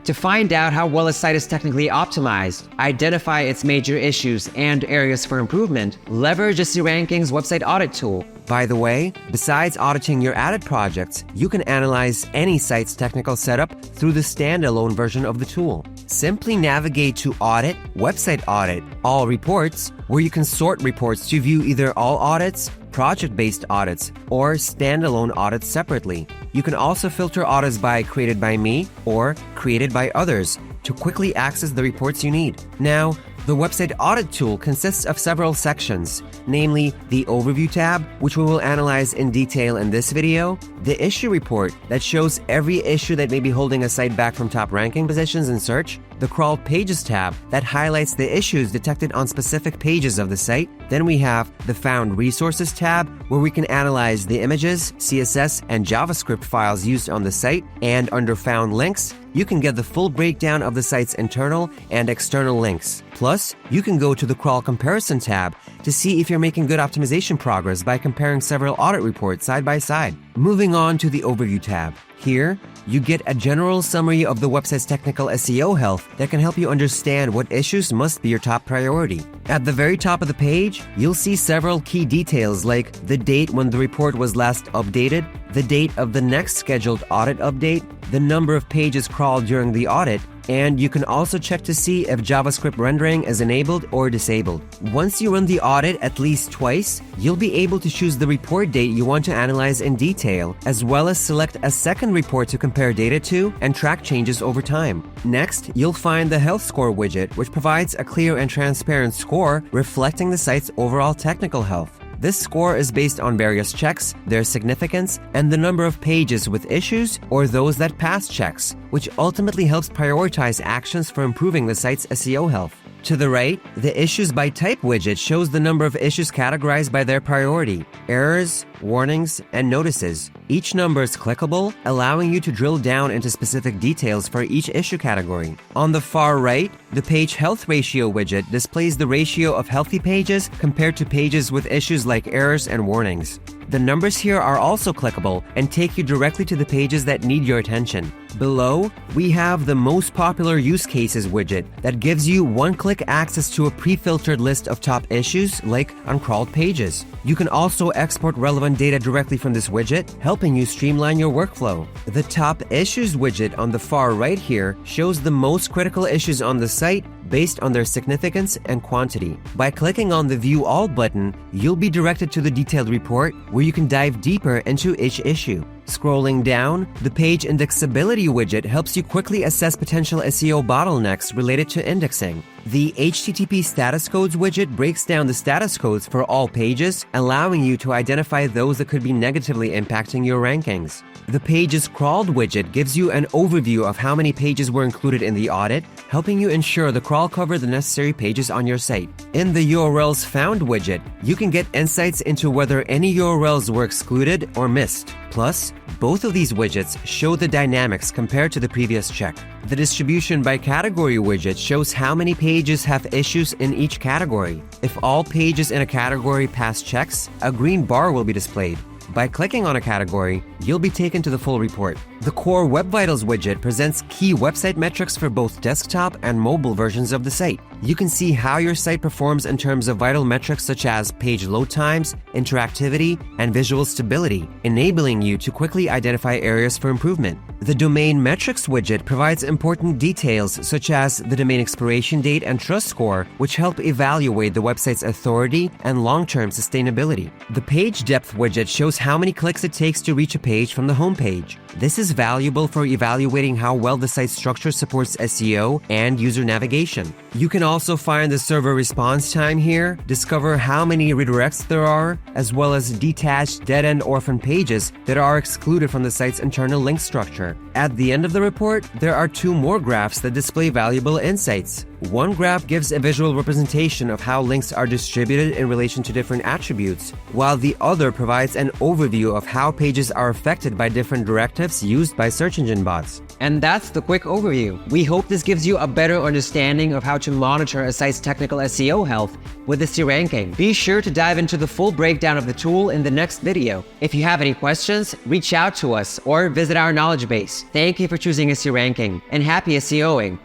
To find out how well a site is technically optimized, identify its major issues and areas for improvement, leverage SEO Ranking's website audit tool. By the way, besides auditing your added projects, you can analyze any site's technical setup through the standalone version of the tool. Simply navigate to Audit, Website Audit, All Reports, where you can sort reports to view either all audits, project-based audits, or standalone audits separately. You can also filter audits by Created by Me or Created by Others to quickly access the reports you need. Now, the Website Audit tool consists of several sections, namely the Overview tab, which we will analyze in detail in this video, the Issue Report that shows every issue that may be holding a site back from top ranking positions in search, the Crawled Pages tab that highlights the issues detected on specific pages of the site. Then we have the Found Resources tab, where we can analyze the images, CSS, and JavaScript files used on the site, and under Found Links, you can get the full breakdown of the site's internal and external links. Plus, you can go to the Crawl Comparison tab to see if you're making good optimization progress by comparing several audit reports side by side. Moving on to the Overview tab. Here, you get a general summary of the website's technical SEO health that can help you understand what issues must be your top priority. At the very top of the page, you'll see several key details like the date when the report was last updated, the date of the next scheduled audit update, the number of pages crawled during the audit, and you can also check to see if JavaScript rendering is enabled or disabled. Once you run the audit at least twice, you'll be able to choose the report date you want to analyze in detail, as well as select a second report to compare data to and track changes over time. Next, you'll find the Health Score widget, which provides a clear and transparent score reflecting the site's overall technical health. This score is based on various checks, their significance, and the number of pages with issues or those that pass checks, which ultimately helps prioritize actions for improving the site's SEO health. To the right, the Issues by Type widget shows the number of issues categorized by their priority: errors, warnings, and notices. Each number is clickable, allowing you to drill down into specific details for each issue category. On the far right, the Page Health Ratio widget displays the ratio of healthy pages compared to pages with issues like errors and warnings. The numbers here are also clickable and take you directly to the pages that need your attention. Below, we have the Most Popular Use Cases widget that gives you one-click access to a pre-filtered list of top issues like uncrawled pages. You can also export relevant data directly from this widget, helping you streamline your workflow. The Top Issues widget on the far right here shows the most critical issues on the site based on their significance and quantity. By clicking on the View All button, you'll be directed to the detailed report where you can dive deeper into each issue. Scrolling down, the Page Indexability widget helps you quickly assess potential SEO bottlenecks related to indexing. The HTTP Status Codes widget breaks down the status codes for all pages, allowing you to identify those that could be negatively impacting your rankings. The Pages Crawled widget gives you an overview of how many pages were included in the audit, helping you ensure the crawl covered the necessary pages on your site. In the URLs Found widget, you can get insights into whether any URLs were excluded or missed. Plus, both of these widgets show the dynamics compared to the previous check. The Distribution by Category widget shows how many pages have issues in each category. If all pages in a category pass checks, a green bar will be displayed. By clicking on a category, you'll be taken to the full report. The Core Web Vitals widget presents key website metrics for both desktop and mobile versions of the site. You can see how your site performs in terms of vital metrics such as page load times, interactivity, and visual stability, enabling you to quickly identify areas for improvement. The Domain Metrics widget provides important details such as the domain expiration date and trust score, which help evaluate the website's authority and long-term sustainability. The Page Depth widget shows how many clicks it takes to reach a page from the home page. This is valuable for evaluating how well the site structure supports SEO and user navigation. You can also find the server response time here, discover how many redirects there are, as well as detached dead-end orphan pages that are excluded from the site's internal link structure. At the end of the report, there are two more graphs that display valuable insights. One graph gives a visual representation of how links are distributed in relation to different attributes, while the other provides an overview of how pages are affected by different directives used by search engine bots. And that's the quick overview. We hope this gives you a better understanding of how to monitor a site's technical SEO health with the C ranking. Be sure to dive into the full breakdown of the tool in the next video. If you have any questions, reach out to us or visit our knowledge base. Thank you for choosing SEO ranking, and happy SEOing!